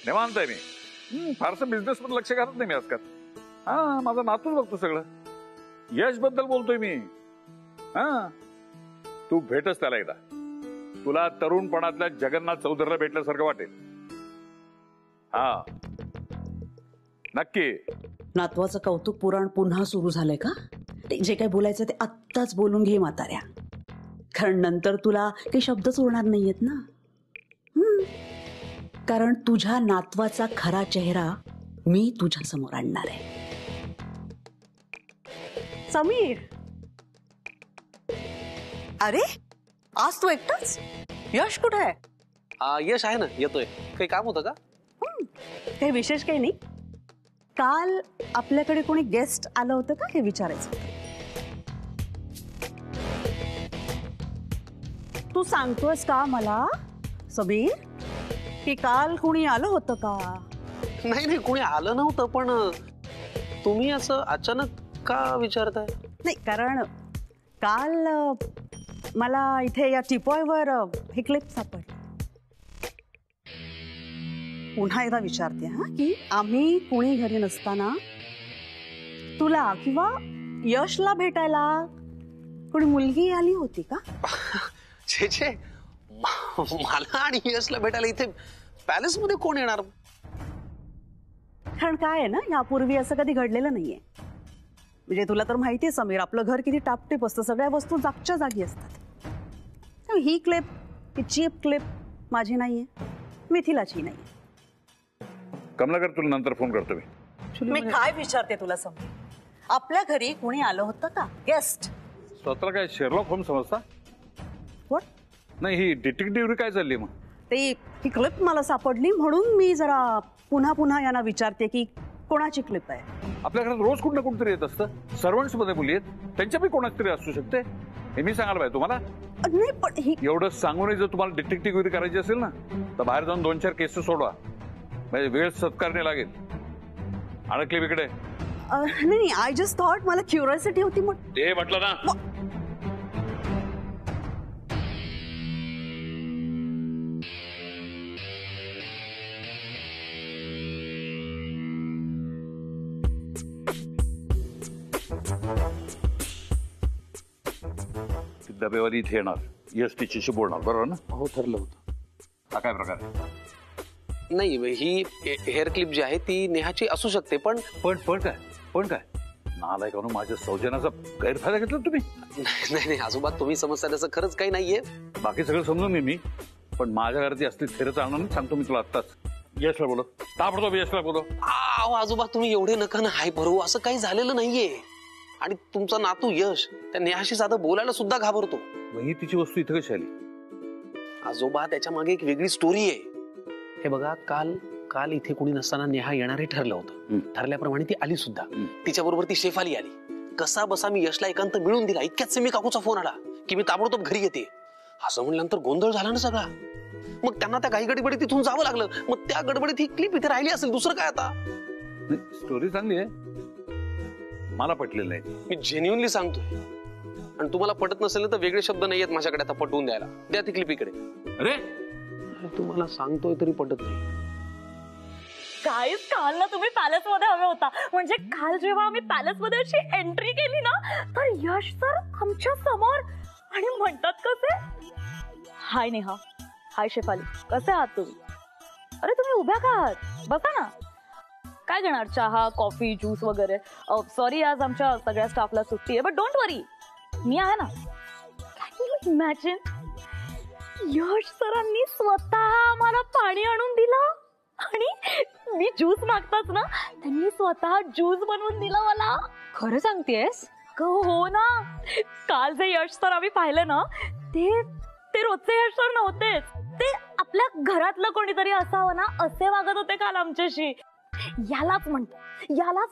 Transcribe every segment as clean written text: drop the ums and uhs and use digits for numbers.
निवांत आहे मी. फारसं बिझनेस मध्ये लक्ष घालत नाही मी आजकाल. हा, माझा नातूच बघतो सगळं. यश बद्दल बोलतोय मी. हा, तू भेटच त्याला एकदा. तुला तरुणपणातल्या जगन्नाथ चौधरीला भेटल्यासारखं वाटेल. हा, नक्की. नातवाचं कौतुक पुराण पुन्हा सुरू झालंय का? जे काही बोलायचं ते आत्ताच बोलून घे म्हाताऱ्या, कारण नंतर तुला काही शब्दच उरणार नाहीयेत ना. कारण तुझ्या नातवाचा खरा चेहरा मी तुझ्या समोर आणणार आहे. समीर, अरे आज तू एकटाच? यश कुठे आहे? यश आहे ना, येतोय. काही काम होतं का? काही विशेष काही नाही. काल आपल्याकडे कोणी गेस्ट आलं होतं का हे विचारायचं. तू सांगतोयस का मला समीर की काल कोणी आलं होतं का? नाही नाही, कोणी आलं नव्हतं, पण तुम्ही असं अचानक का विचारताय? नाही, कारण काल मला इथे या टिपॉयवर हे क्लिप सापडली. पुन्हा एकदा विचारते हा, की आम्ही कोणी घरी नसताना तुला किंवा यशला भेटायला कोणी मुलगी आली होती का? छे छे, मला आणि यशला भेटायला इथे पॅलेस मध्ये कोण येणार? कारण काय आहे ना, यापूर्वी असं कधी घडलेलं नाहीये. म्हणजे तुला तर माहितीये समीर, आपलं घर किती टापटीप असतं, सगळ्या वस्तू जागच्या जागी असतात. ही क्लिप, ही चीप क्लिप माझी नाहीये, मिथिलाची नाहीये. कमलाकर, तुला नंतर फोन करतो मी. मी काय विचारते तुला समीर, आपल्या घरी कोणी आलं होतं का? गेस्ट. स्वतःला काय शेरलॉक होम समजता? व्हॉट? नाही, ही डिटेक्टिव्ह काय चालली मग? ते ही क्लिप मला सापडली म्हणून मी जरा पुन्हा पुन्हा यांना विचारते की कोणाची क्लिप आहे. आपल्या घरात रोज कुठं कुठतरी येत असतं. सर्वंट्स मध्ये मुली आहेत, त्यांच्या कोणाच तरी असू शकते. हे मी सांगायला पाहिजे तुम्हाला. नाही पण ही एवढं सांगूनही जर तुम्हाला डिटेक्टिव्ह करायची असेल ना, तर बाहेर जाऊन 2-4 केसेस सोडवा. म्हणजे वेळ सत्कारणे लागेल. अडकली इकडे. नाही, आय जस्ट थॉट, मला क्युरिओसिटी होती. मग ते म्हटलं ना. डबेवाली इथे येणार, यश तिच्याशी बोलणार, बरोबर ना? हो, ठरलं होतं. हा काय प्रकार? नाही, ही हेअर क्लिप जी आहे ती नेहाची असू शकते, पण काय नालायकानं माझ्या सौजन्याचा गैरफायदा घेतला तुम्ही. नाही नाही आजोबा, तुम्ही समजता त्याचं खरंच काही नाहीये. बाकी सगळं समजून मी, पण माझ्या घराची असली थेर चालणार नाही, सांगतो मी तुला आत्ताच. यशला बोलो, ताबडतोब यशला बोलो. आजोबा, तुम्ही एवढे नका ना हाय भरू. असं काही झालेलं नाहीये. आणि तुमचा नातू यश त्या नेहाशी साधं बोलायला सुद्धा घाबरतो. ही तिची वस्तू इथे कशी आली? आजोबा, त्याच्या मागे एक वेगळी स्टोरी आहे. हे बघा, काल इथे कोणी नसताना नेहा येणारे ठरलं होतं. ठरल्याप्रमाणे ती आली सुद्धा. तिच्याबरोबर ती शेफाली आली. कसा बसा मी यशला एकांत मिळून दिला. इतक्यात सिमी काकूचा फोन आला की मी ताबडतोब घरी येते. असं म्हणल्यानंतर गोंधळ झाला ना सगळा. मग त्यांना त्या काही गडबडीत तिथून जावं लागलं. मग त्या गडबडीत ही क्लिप इथे राहिली असेल, दुसरं काय आता. स्टोरी चांगली आहे, मला पटलेलं नाही. मी जेन्युअनली सांगतोय. आणि तुम्हाला पटत नसेल तर वेगळे शब्द नाहीयेत माझ्याकडे आता पटवून द्यायला. द्या ती क्लिप इकडे. अरे तुम्हाला सांगतोय तरी पटत नाही. गाईस, काल ना तुम्ही पॅलेस मध्ये हवे होता. म्हणजे काल जेव्हा आम्ही पॅलेस मध्ये अशी एंट्री केली ना, तर यश सर आमच्या समोर आणि म्हणतात कसे, हाय नेहा, हाय शेफाली, कसे आहात तुम्ही? अरे तुम्ही उभ्या का आहात? बसा ना. काय घेणार, चहा, कॉफी, ज्यूस वगैरे? सॉरी, आज आमच्या सगळ्या स्टाफला सुट्टी आहे, बट डोंट वरी, मी आहे ना. कॅन यू इमॅजिन, यश सरांनी स्वतः आम्हाला पाणी आणून दिलं आणि मी ज्यूस मागताच ना त्यांनी स्वतः ज्यूस बनवून दिला मला. खरं सांगतेस? हो ना. काल जे यश सर आम्ही पाहिलं ना, ते रोजचे यश सर नव्हतेच. ते आपल्या घरातलं कोणीतरी असावं ना, असे वागत होते काल आमच्याशी. यालाच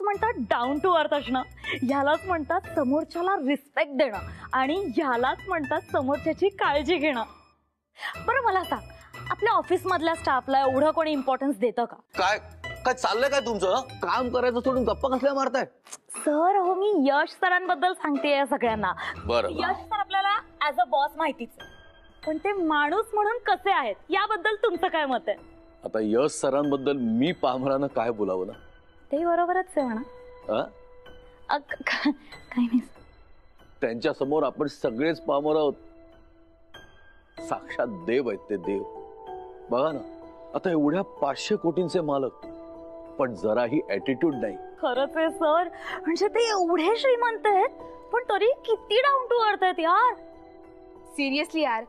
म्हणतात डाऊन टू अर्थ असणं. यालाच म्हणतात समोरच्याला रिस्पेक्ट देणं. आणि यालाच म्हणतात समोरच्याची काळजी घेणं. बरं मला सांग, आपल्या ऑफिस मधल्या स्टाफला एवढं कोणी इम्पॉर्टन्स देतं का? काय काय चाललंय काय तुमचं? काम करायचं सोडून गप्पा कसल्या मारताय? सर हो, मी यश सरांबद्दल सांगते या सगळ्यांना. बरं. यश सर आपल्याला ऍज अ बॉस माहितीच, पण ते माणूस म्हणून कसे आहेत याबद्दल तुमचं काय मत आहे? आता यश सरांबद्दल मी पामरानं काय बोलावं ना? ते बरोबरच आहे म्हणा. हा? काही नाही. त्यांच्या समोर आपण सगळेच पामर आहोत. साक्षात देव आहेत ते देव. बघा ना, आता एवढ्या 500 कोटींचे मालक, पण जराही ऍटिट्यूड नाही. खरंच आहे सर, म्हणजे ते एवढे श्रीमंत आहेत पण तरी किती डाऊन टू अर्थ आहेत यार. सिरियसली यार,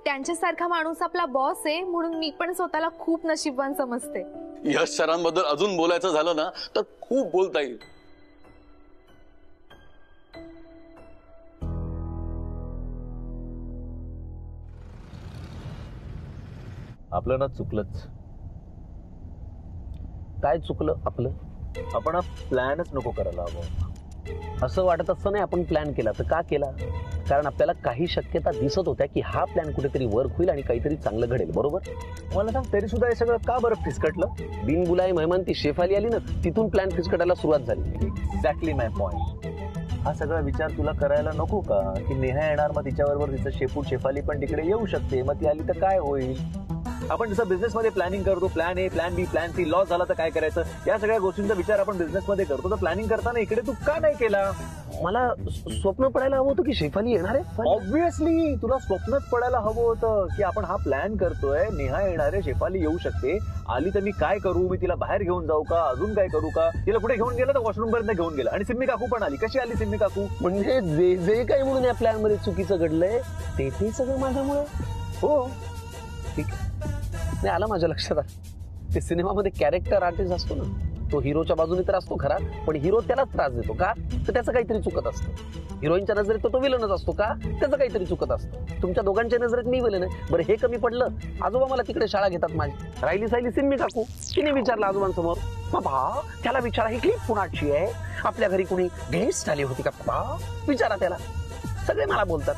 त्यांच्यासारखा माणूस आपला बॉस आहे म्हणून मी पण स्वतःला खूप नशीबवान समजते. यश सरांबद्दल अजून बोलायचं झालं ना तर खूप बोलता येईल. आपलं ना चुकलंच. काय चुकलं आपलं? आपण हा प्लॅनच नको करायला हवं. असं वाटत असतं नाही आपण प्लॅन केला तर का केला? कारण आपल्याला काही शक्यता दिसत होत्या की हा प्लॅन कुठेतरी वर्क होईल आणि काहीतरी चांगलं घडेल. बरोबर? मला सांग, तरी सुद्धा हे सगळं का बरं फिसकटलं? बिनबुलाई मेहमान ती शेफाली आली ना, तिथून प्लॅन फिसकटायला सुरुवात झाली. एक्झॅक्टली माय पॉइंट. हा सगळा विचार तुला करायला नको का की नेहा येणार, मग तिच्याबरोबर तिचं शेपूट शेफाली पण तिकडे येऊ शकते, मग ती आली तर काय होईल? आपण जसं बिझनेस मध्ये प्लॅनिंग करतो, plan A, plan B, plan C, loss झाला तर काय करायचं, या सगळ्या गोष्टींचा विचार आपण बिझनेस मध्ये करतो. तर प्लॅनिंग करताना इकडे तू का नाही केला? मला स्वप्न पडायला हवं होतं की शेफाली येणार आहे. ऑब्व्हियसली तुला स्वप्नच पडायला हवं होतं की आपण हा प्लॅन करतोय, नेहा येणार आहे, शेफाली येऊ शकते, आली तर मी काय करू? मी तिला बाहेर घेऊन जाऊ का? अजून काय करू का? तिला कुठे घेऊन गेलं तर वॉशरूम पर्यंत घेऊन गेला. आणि सिम्मी काकू पण आली. कशी आली सिम्मी काकू? म्हणजे जे जे काही म्हणून या प्लॅन मध्ये चुकीचं घडलंय ते सगळं माझ्यामुळे. हो, ठीक नाही आला माझ्या लक्षात. ते सिनेमामध्ये कॅरेक्टर आर्टिस्ट असतो ना, तो हिरोच्या बाजूने तर असतो खरा, पण हिरो त्यालाच त्रास देतो का? तर त्याचं काहीतरी चुकत असतं. हिरोईनच्या नजरेत तो विलनच असतो का? त्याचं काहीतरी चुकत असतं. तुमच्या दोघांच्या नजरेत मी विलन आहे. बरं हे कमी पडलं, आजोबा मला तिकडे शाळा घेतात माझी. राहिली सायली सिम्मी काकू, तिने विचारलं आजोबांसमोर, बाबा त्याला विचारा ही क्लिप कुणाची आहे? आपल्या घरी कुणी गेस्ट आली होती का बाबा? विचारा त्याला. सगळे मला बोलतात.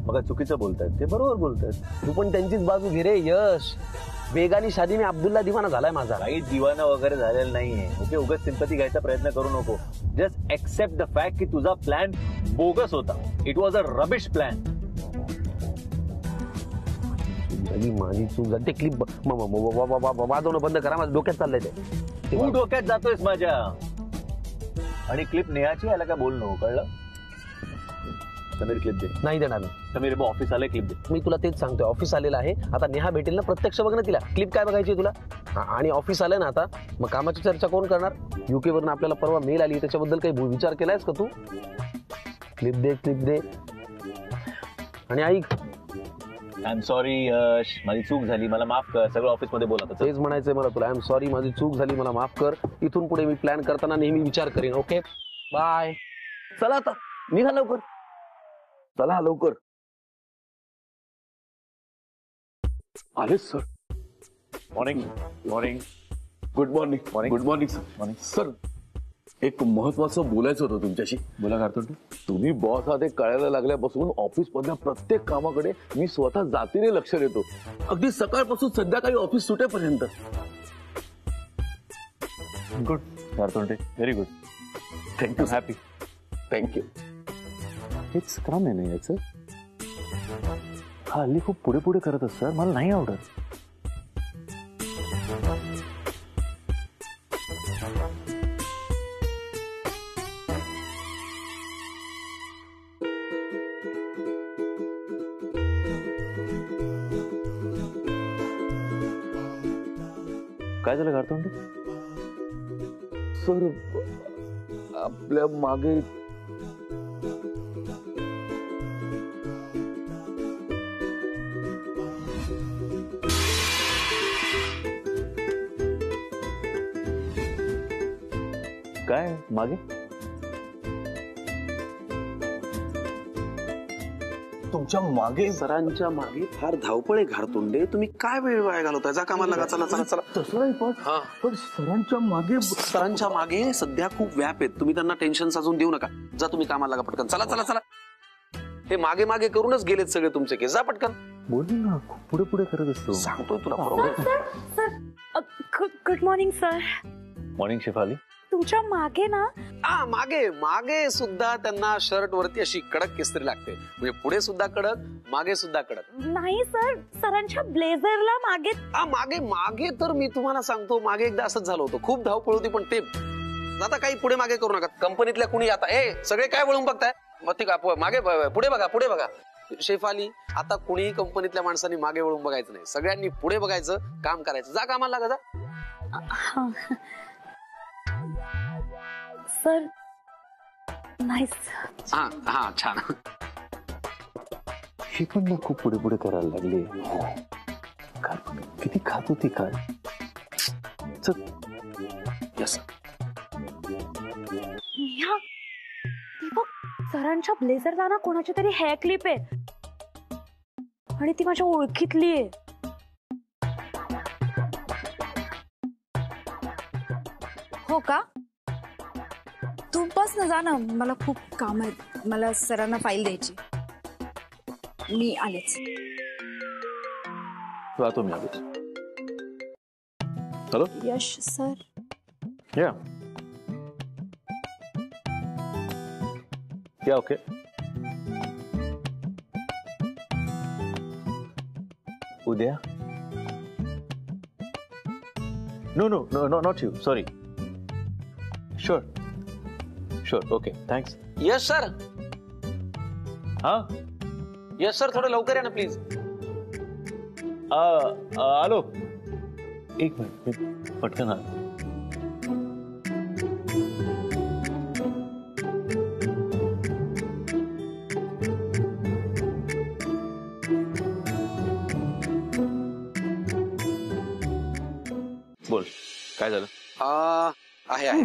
मग चुकीचं बोलतायत ते बरोबर बोलतायत. तू पण त्यांचीच बाजू घे रे यश. बेगानी शादी मी अब्दुल्ला दिवाना झालाय माझा. काही दिवाना वगैरे झालेला नाहीये. ओके, उगाच सिंपती घ्यायचा प्रयत्न करू नको. जस्ट एक्सेप्ट द फॅक्ट की तुझा प्लॅन बोगस होता. It was a rubbish plan. माझी चूक झाली. ते क्लिप वाजवणं बंद करा, माझ्या डोक्यात चाललंय ते. तू डोक्यात जातोयस माझ्या. आणि क्लिप नेहाची, याला काय बोल नको, कळलं? समीर क्लिप दे. नाही देणार. समीर ऑफिस आलंय, क्लिप दे. मी तुला तेच सांगतोय, ऑफिस आलेलं आहे आता. नेहा भेटेल ना, प्रत्यक्ष बघ ना तिला. क्लिप काय बघायची तुला? आणि ऑफिस आलंय ना आता, मग कामाची चर्चा कोण करणार? युके वरून आपल्याला परवा मेल आली, त्याच्याबद्दल काही विचार केलायस का तू? क्लिप दे, क्लिप दे. आणि ऐक, आय एम सॉरी यश, माझी चूक झाली, मला माफ कर. सगळं ऑफिस मध्ये बोला. तेच म्हणायचंय मला तुला. आय एम सॉरी, माझी चूक झाली, मला माफ कर. इथून पुढे मी प्लॅन करताना नेहमी विचार करेन. Okay, bye. चला आता निघा लवकर. चला लवकर. आले sir. Morning. Morning. Good morning. Good morning sir. Morning. Sir, एक महत्वाचं बोलायचं होतं तुमच्याशी. बोला कार्तुंटे. तुम्ही बॉस आहात हे कळायला लागल्यापासून ऑफिस मधल्या प्रत्येक कामाकडे मी स्वतः जातीने लक्ष देतो. अगदी सकाळपासून संध्याकाळी ऑफिस सुटेपर्यंत. गुड कार्तुंटे, very good. Thank you. Happy. Thank you. हेच काम आहे ना याचं. हा हल्ली खूप पुढे पुढे करत असत सर, मला नाही आवडत. काय झालं कार्तुंटे? सर, आपल्या मागे काय मागे? तुमच्या मागे. सरांच्या मागे फार धावपळ आहे घारतोंडे. तुम्ही काय वेळ वाया घालवताय? जा कामाला लागा. चला चला चला. तसं नाही पण सरांच्या मागे. सरांच्या मागे सध्या खूप व्याप आहेत. तुम्ही त्यांना टेन्शन साजून देऊ नका. जा तुम्ही कामाला लागा पटकन. चला चला चला. हे मागे मागे करूनच गेलेत सगळे तुमचे केस. जा पटकन. बोल ना, खूप पुढे पुढे करत असतो. सांगतोय तुला बरोबर. Sir good morning sir. Morning Shefali. तुमच्या मागे ना, मागे मागे सुद्धा त्यांना शर्ट वरती अशी कडक केसरी लागते. म्हणजे पुढे सुद्धा कडक, मागे सुद्धा कडक. नाही सर, सरांच्या ब्लेझरला मागे. मागे मागे तर मी तुम्हाला सांगतो, मागे एकदा असंच झालं होतं. खूप धावपळ होती, पण ते आता काही पुढे मागे करू नका. कंपनीतल्या कुणी आता सगळे काय वळून बघताय, मग ते मागे पुढे बघा, पुढे बघा. शेफ आली, आता कुणीही कंपनीतल्या माणसांनी मागे वळून बघायचं नाही. सगळ्यांनी पुढे बघायचं, काम करायचं. जा कामाला लागा, जा. Sir nice. हा छान. ही पण ना खूप पुढे पुढे करायला लागली. किती खात होती काय. यस. नेहा, ती बघ, सरांच्या ब्लेझरला ना कोणाची तरी हेअर क्लिप आहे आणि ती माझ्या ओळखीतली आहे. हो का? तू बस ना, जा ना, मला खूप काम आहे. मला सरांना फाईल द्यायची. मी आलेच. राहतो मी आलेच. Hello Yash sir. या क्या ओके. उद्या. No no no no not you, sorry. Sure sure, okay, thanks. Yes sir. हा यस सर, थोडं लवकर या ना प्लीज. आलो. एक मिनिट, मी पटकन आलो. बोल, काय झालं? आहे आहे.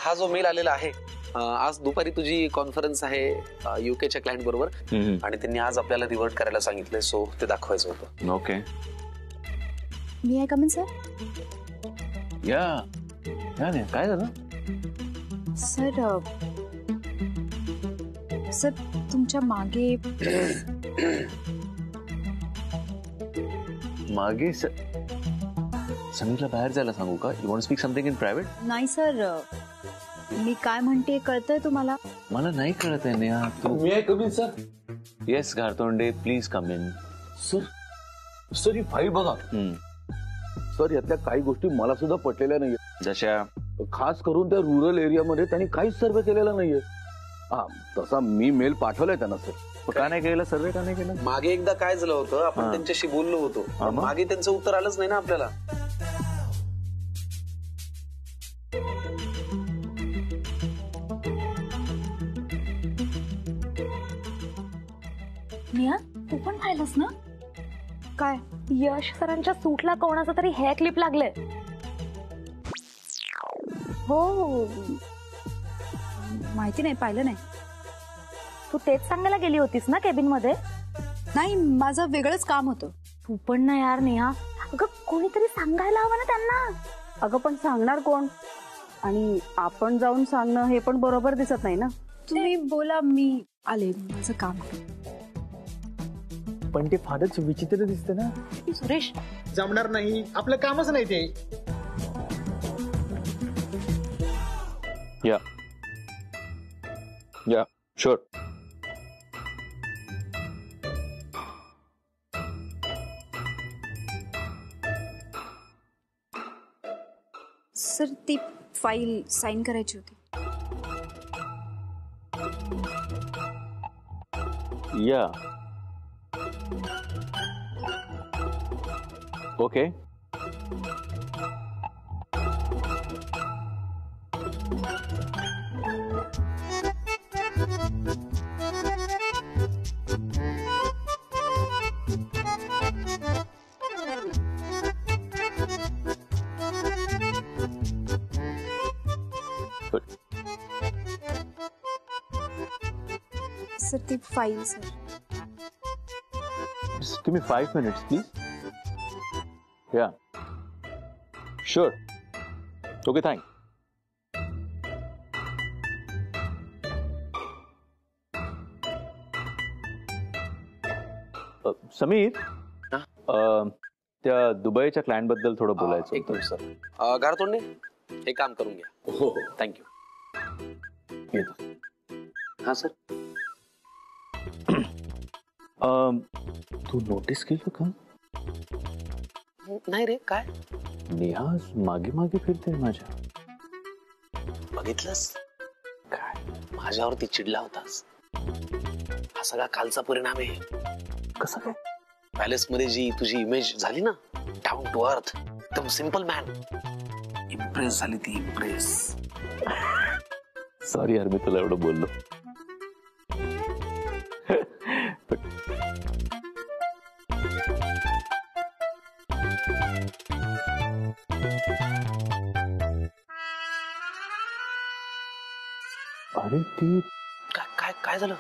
हा जो मेल आलेला आहे, आज दुपारी तुझी कॉन्फरन्स आहे युकेच्या क्लायंट बरोबर, आणि त्यांनी आज आपल्याला रिव्हर्ट करायला सांगितलंय. सो ते दाखवायचं होतं. ओके. मी आहे कमिन सर. या नाही, काय झालं? सर सर तुमच्या मागे मागे समीरला बाहेर जायला सांगू का? You want speak something in private? नाही सर, मी काय म्हणते कळतंय तुम्हाला? मला नाही कळत आहे नेहा. मी आहे कमी sir. Yes Gharatonde, please come in. Sir ही फाईल बघा. सर यातल्या काही गोष्टी मला सुद्धा पटलेल्या नाहीये. जशा? खास करून त्या रुरल एरियामध्ये त्यांनी काहीच सर्वे केलेला नाहीये. तसा मी मेल पाठवलाय त्यांना सर. का नाही केलं सर्वे? का नाही केलं? मागे एकदा काय झालं होतं, आपण त्यांच्याशी बोललो होतो, मागे त्यांचं उत्तर आलंच नाही ना आपल्याला. नेहा, तू पण पाहिलंस ना? काय? यश सरांच्या सूटला कोणाचा तरी हेअर क्लिप लागले. हो, माहिती नाही, पाहिलं नाही. तू तेच सांगायला गेली होतीस ना केबिन मध्ये? नाही, माझं वेगळंच काम होतं. तू पण ना यार नेहा, अगं कोणीतरी सांगायला हवं ना त्यांना. अगं पण सांगणार कोण? आणि आपण जाऊन सांगणं हे पण बरोबर दिसत नाही ना. तुम्ही बोला, मी आले, माझं काम. पण ते फारच विचित्र दिसते ना. सुरेश, जमणार नाही, आपलं कामच नाही ते. या या शुअर. सर ती फाईल साईन करायची होती. या ओके. सर ती file. Sir Just give me 5 minutes, please. Yeah. Sure. Okay, thanks. Sameer, त्या दुबईच्या क्लायंट बद्दल थोडं बोलायचं एक मिनिट सर. गारतोंडे, हे काम करून घ्या. हो थँक्यू. येतो. हा सर. तू नोटीस केलं का नाही रे, काय नेहा मागे मागे फिरते माझ्या. बघितलंस? काय माझ्यावरती चिडला होतास. हा सगळा कालचा परिणाम आहे. कसं काय? पॅलेस मध्ये जी तुझी इमेज झाली ना, डाऊन टू अर्थ, एकदम सिंपल मॅन, इम्प्रेस झाली ती, इम्प्रेस. सॉरी यार, मी तुला एवढं बोललो. अरे ती काय काय काय झालं?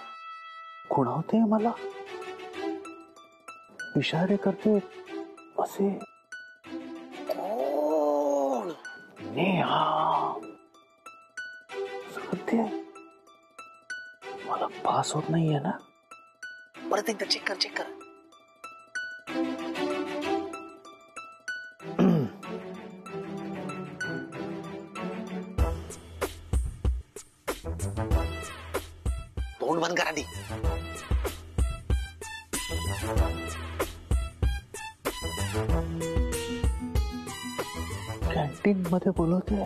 खुणावते मला, इशारे करते असे. कोण? नेहा सत्य मला पास होत नाहीये ना. परत एकदा चेक कर, चेक कर. तोंड बंद करा दी. कॅन्टीन मध्ये बोलवते.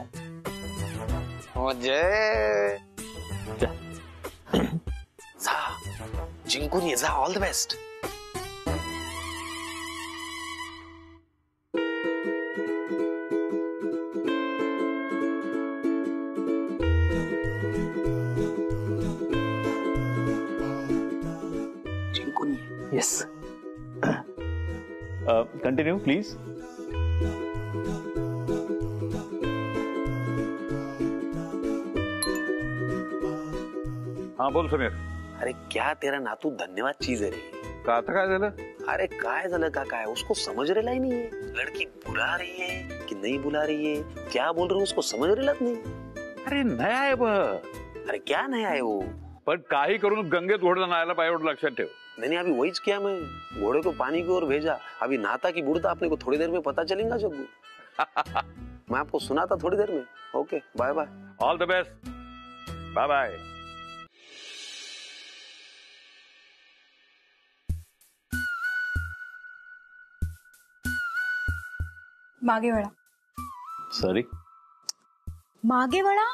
जय जा, जिंकून ये जा. All the best. जिंकून ये. येस. Continue please. हाँ बोल समीर. अरे क्या तेरा नातू धन्यवाद चीज है रे. का आता काय झालं? अरे काय झालं का काय, उसको समझ रेला ही नहीं है. लड़की बुला रही है कि नहीं बुला रही है, क्या बोल रहे हो उसको समझ रेलाच नहीं. अरे नया आहे बघ. अरे क्या नया है वो. पण काही करून गंगेत घोडा नाहायला पाहिजे एवढं लक्षात ठेव. मैंने अभी वही किया. मैं घोड़े को पानी की ओर भेजा. अभी नहाता कि बुड़ता अपने को थोड़ी देर में पता चलेगा जग्गू. मैं आपको सुनाता थोड़ी देर में. Okay bye bye. All the best. Bye bye. मागे वळा. सॉरी. मागे वळा.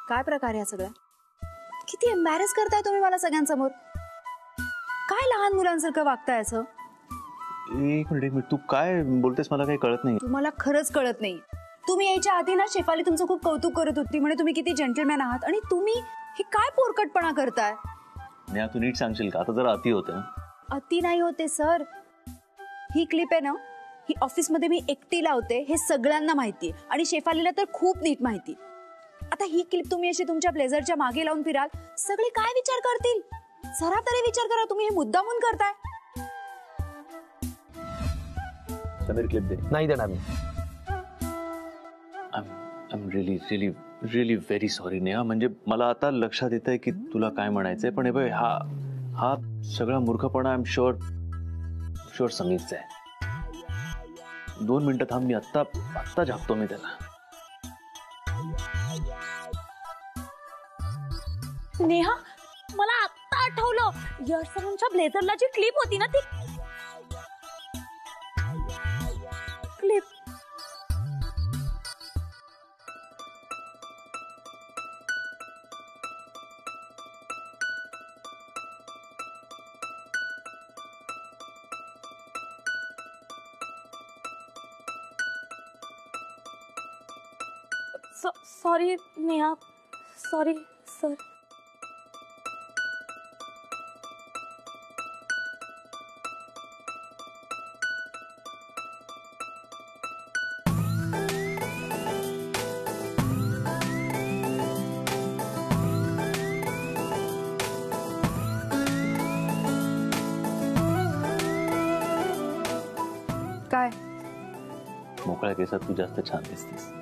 काय प्रकार आहे हा सगळा? किती एम्बॅरेस करताय तुम्ही मला सगळ्यांसमोर. काय लहान मुलांसारखं वागताय असं? एक मिनिट, तू काय बोलतेस मला काही कळत नाही. तुम्हाला खरंच कळत नाही. तुम्ही यायच्या आधी ना शेफाली तुमचं खूप कौतुक करत होती, म्हणे तुम्ही किती जेंटलमॅन आहात, आणि तुम्ही हे काय पोरकटपणा करताय? नेहा तू नीट सांगशील का? आता जरा अति होतं. अति नाही होते सर. ही क्लिप आहे ना, ही ऑफिसमध्ये मी एकटी लावते हे सगळ्यांना माहिती, आणि शेफालीला तर खूप नीट माहिती. आता ही क्लिप तुम्ही अशी तुमच्या ब्लेझरच्या मागे लावून फिराल, सगळे काय विचार करतील? जरा तरी विचार करा. तुम्ही हे मुद्दामून करताय. समीर क्लिप दे. नाही देणार मी. I'm really, really, really very sorry Neha. म्हणजे मला आता लक्षात येत आहे की तुला काय म्हणायचंय, पण हे बघ, हा सगळा मूर्खपणा आय एम शुअर समीरचा आहे. 2 मिनिटं थांब, मी आत्ता झापतो मी त्याला. नेहा, मला आत्ता आठवलं, यश सरांच्या ब्लेझरला जी क्लिप होती ना, ती clip. Sorry Neha, sorry sir. काय? मोकळ्या केसात तू जास्त छान दिसतेस.